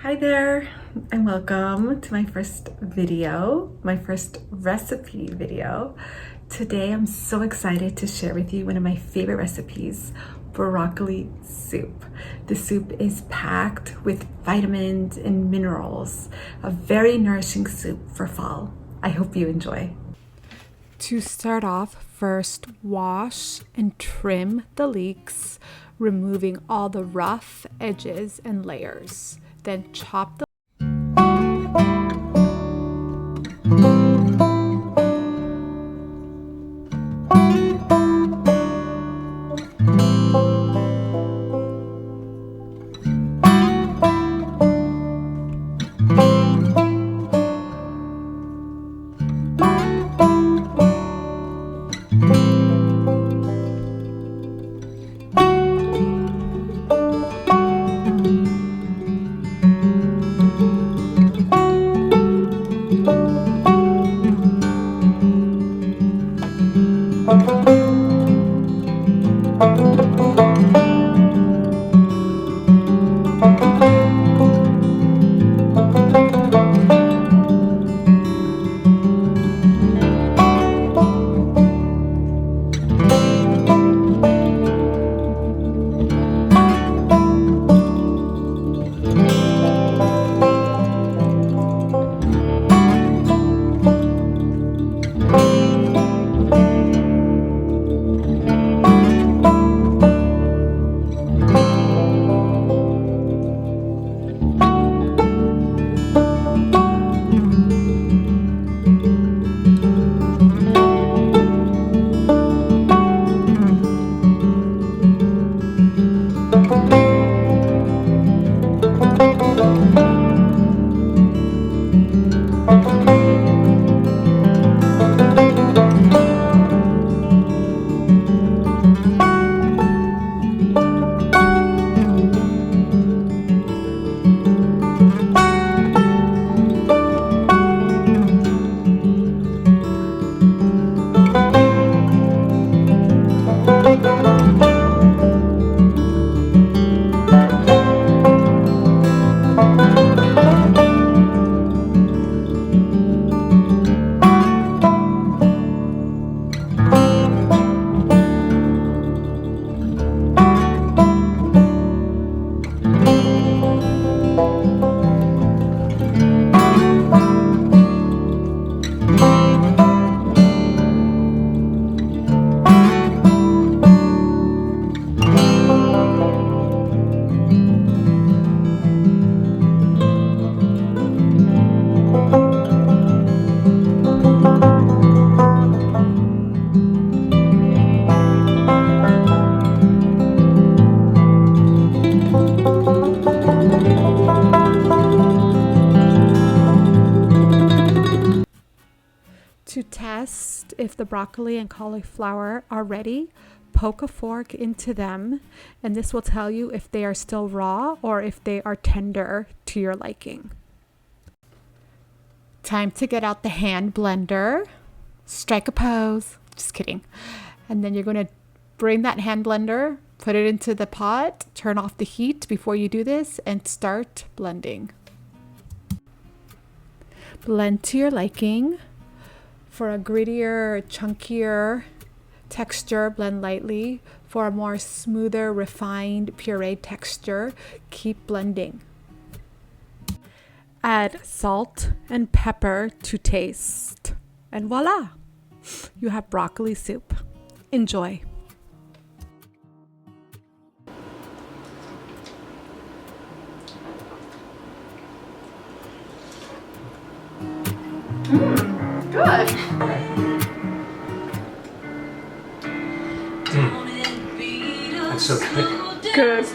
Hi there and welcome to my first video, my first recipe video. Today I'm so excited to share with you one of my favorite recipes, broccoli soup. The soup is packed with vitamins and minerals, a very nourishing soup for fall. I hope you enjoy. To start off, first wash and trim the leeks, removing all the rough edges and layers. Then chop the To test if the broccoli and cauliflower are ready, poke a fork into them, and this will tell you if they are still raw or if they are tender to your liking. Time to get out the hand blender. Strike a pose. Just kidding. And then you're going to bring that hand blender, put it into the pot, turn off the heat before you do this, and start blending. Blend to your liking. For a grittier, chunkier texture, blend lightly. For a more smoother, refined, pureed texture, keep blending. Add salt and pepper to taste. And voila! You have broccoli soup. Enjoy. Good. That's so good. Good.